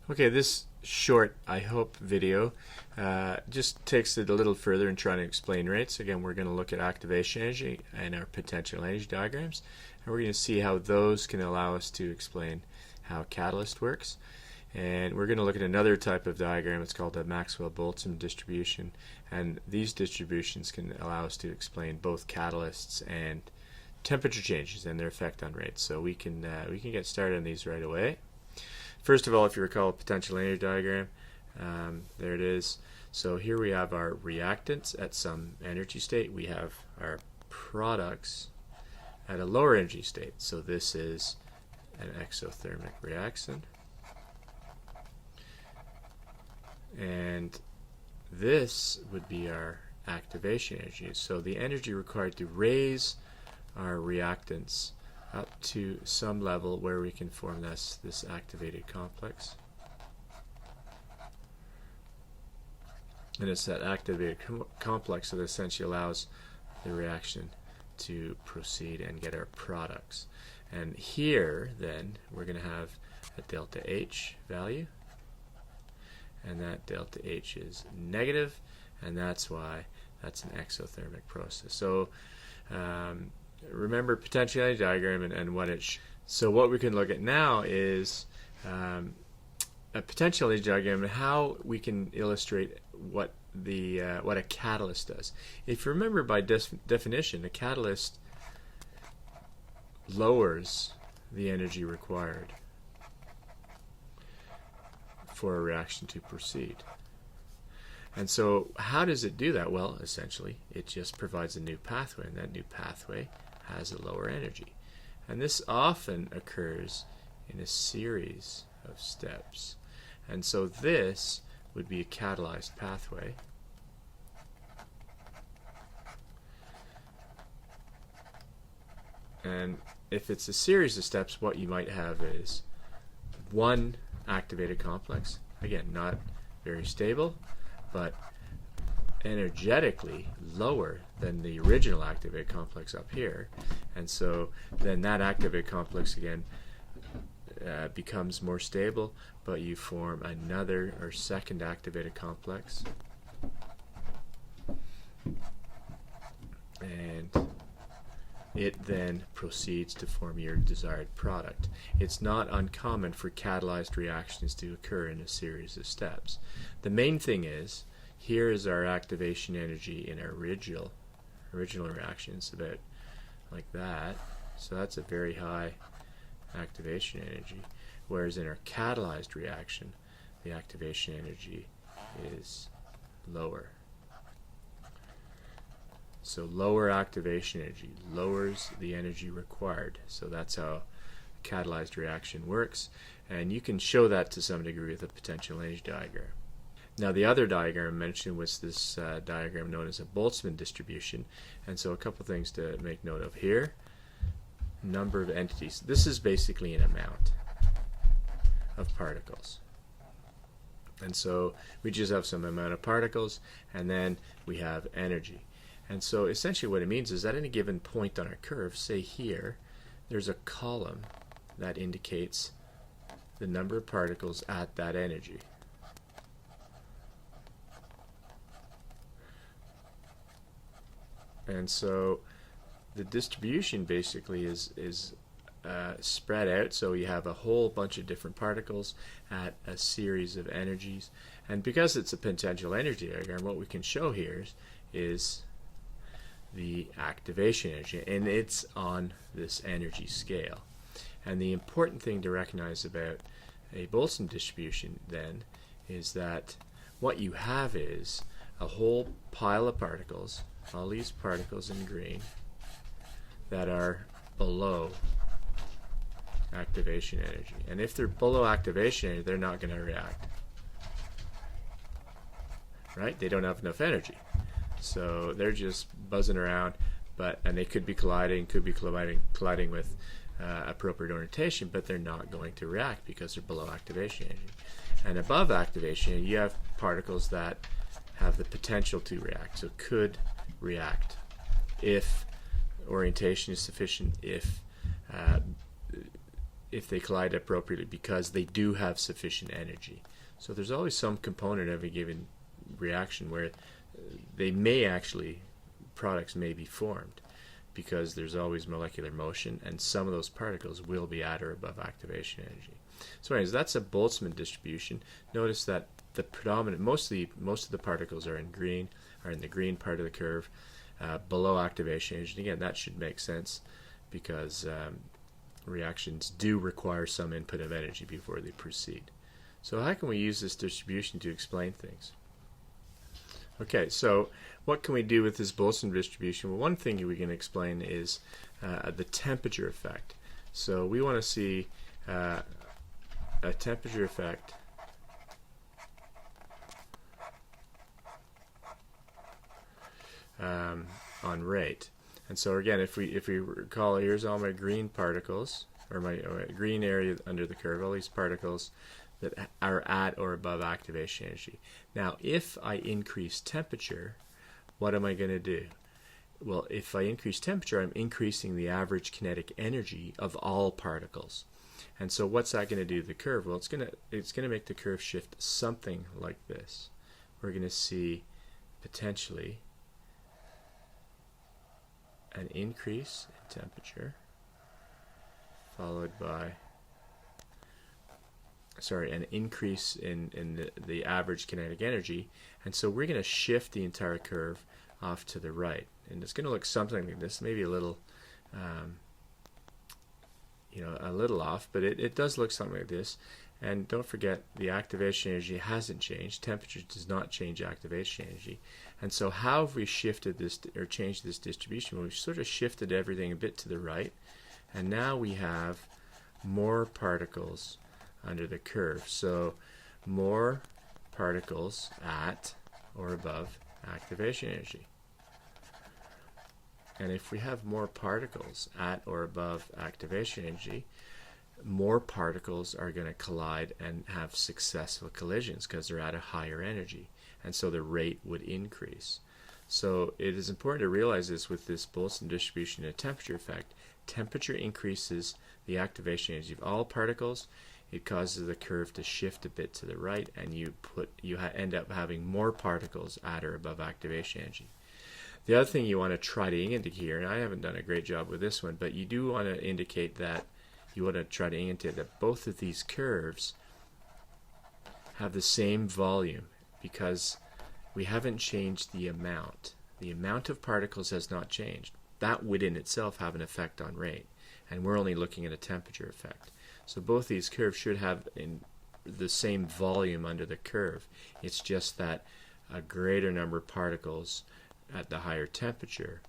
Okay, this short, I hope, video just takes it a little further in trying to explain rates. Again, we're going to look at activation energy and our potential energy diagrams, and we're going to see how those can allow us to explain how catalyst works. And we're going to look at another type of diagram. It's called a Maxwell-Boltzmann distribution, and these distributions can allow us to explain both catalysts and temperature changes and their effect on rates. So we can get started on these right away. First of all, if you recall a potential energy diagram, there it is. So here we have our reactants at some energy state. We have our products at a lower energy state. So this is an exothermic reaction. And this would be our activation energy. So the energy required to raise our reactants up to some level where we can form this activated complex. And it's that activated complex that essentially allows the reaction to proceed and get our products. And here, then, we're going to have a delta H value. And that delta H is negative, and that's why that's an exothermic process. So remember potential energy diagram and what it so what we can look at now is a potential energy diagram and how we can illustrate what a catalyst does. If you remember, by definition, a catalyst lowers the energy required for a reaction to proceed. And so how does it do that? Well, essentially, it just provides a new pathway, and that new pathway has a lower energy. And this often occurs in a series of steps. And so this would be a catalyzed pathway. And if it's a series of steps, what you might have is one activated complex, again, not very stable, but energetically lower than the original activated complex up here. And so then that activated complex again becomes more stable, but you form another or second activated complex, and it then proceeds to form your desired product. It's not uncommon for catalyzed reactions to occur in a series of steps. The main thing is, here is our activation energy in our original reactions, about like that. So that's a very high activation energy. Whereas in our catalyzed reaction, the activation energy is lower. So lower activation energy lowers the energy required. So that's how a catalyzed reaction works. And you can show that to some degree with a potential energy diagram. Now the other diagram mentioned was this diagram known as a Boltzmann distribution. And so a couple things to make note of here. Number of entities. This is basically an amount of particles. And so we just have some amount of particles, and then we have energy. And so essentially what it means is at any given point on our curve, say here, there's a column that indicates the number of particles at that energy. And so the distribution basically is spread out, so you have a whole bunch of different particles at a series of energies. And because it's a potential energy diagram, what we can show here is the activation energy, and it's on this energy scale. And the important thing to recognize about a Boltzmann distribution then is that what you have is a whole pile of particles, all these particles in green, that are below activation energy. And if they're below activation energy, they're not going to react. Right? They don't have enough energy. So they're just buzzing around, and they could be colliding with appropriate orientation, but they're not going to react because they're below activation energy. And above activation energy, you have particles that have the potential to react, so could react if orientation is sufficient, if if they collide appropriately because they do have sufficient energy. So there's always some component of a given reaction where they may actually, products may be formed, because there's always molecular motion, and some of those particles will be at or above activation energy. So anyways, that's a Boltzmann distribution. Notice that the predominant, most of the particles are in the green part of the curve, below activation energy. And again, that should make sense because reactions do require some input of energy before they proceed. So how can we use this distribution to explain things? Okay, so what can we do with this Boltzmann distribution? Well, one thing we can explain is the temperature effect. So we want to see a temperature effect on rate. And so again, if we recall, here's all my green particles, or my green area under the curve, all these particles that are at or above activation energy. Now, if I increase temperature, what am I going to do? Well, if I increase temperature, I'm increasing the average kinetic energy of all particles. And so what's that going to do to the curve? Well, it's going to make the curve shift something like this. We're going to see potentially an increase in temperature followed by an increase in the average kinetic energy, and so we're going to shift the entire curve off to the right, and it's going to look something like this, maybe a little a little off, but it does look something like this. And don't forget, the activation energy hasn't changed. Temperature does not change activation energy. And so how have we shifted this or changed this distribution? Well, we've sort of shifted everything a bit to the right, and now we have more particles under the curve. So more particles at or above activation energy. And if we have more particles at or above activation energy, more particles are going to collide and have successful collisions because they're at a higher energy, and so the rate would increase. So it is important to realize this with this Boltzmann distribution and temperature effect. Temperature increases the activation energy of all particles. It causes the curve to shift a bit to the right, and you end up having more particles at or above activation energy. The other thing you want to try to indicate here, and I haven't done a great job with this one, but you do want to indicate that you want to try to indicate that both of these curves have the same volume, because we haven't changed the amount. The amount of particles has not changed. That would in itself have an effect on rate, and we're only looking at a temperature effect. So both these curves should have the same volume under the curve. It's just that a greater number of particles at the higher temperature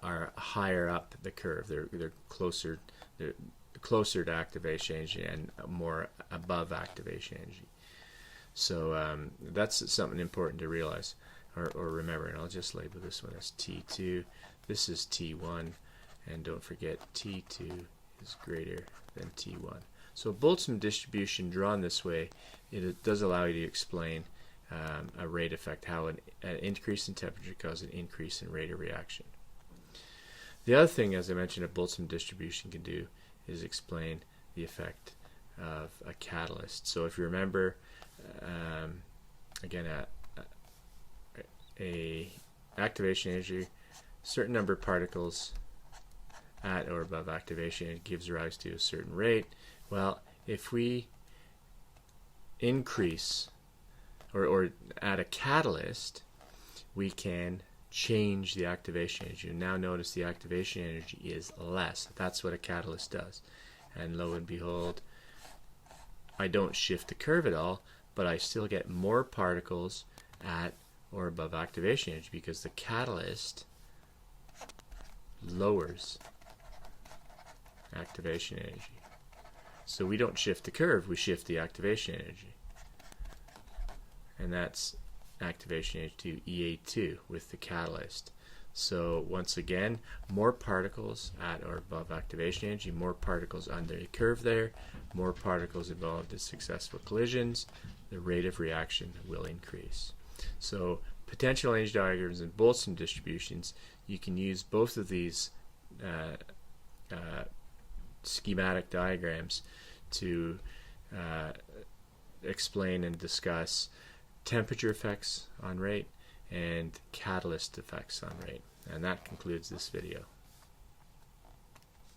are higher up the curve. They're closer to activation energy and more above activation energy. So that's something important to realize or remember. And I'll just label this one as T2. This is T1, and don't forget T2 is greater than T1. So Boltzmann distribution drawn this way, it does allow you to explain a rate effect, how an increase in temperature causes an increase in rate of reaction. The other thing, as I mentioned, a Boltzmann distribution can do is explain the effect of a catalyst. So if you remember, again, a activation energy, certain number of particles at or above activation, it gives rise to a certain rate. Well, if we increase or add a catalyst, we can change the activation energy. Now notice the activation energy is less. That's what a catalyst does. And lo and behold, I don't shift the curve at all, but I still get more particles at or above activation energy because the catalyst lowers activation energy. So we don't shift the curve, we shift the activation energy. And that's activation energy to EA2 with the catalyst. So once again, more particles at or above activation energy, more particles under the curve there, more particles involved in successful collisions, the rate of reaction will increase. So potential energy diagrams and Boltzmann distributions, you can use both of these schematic diagrams to explain and discuss temperature effects on rate and catalyst effects on rate. And that concludes this video.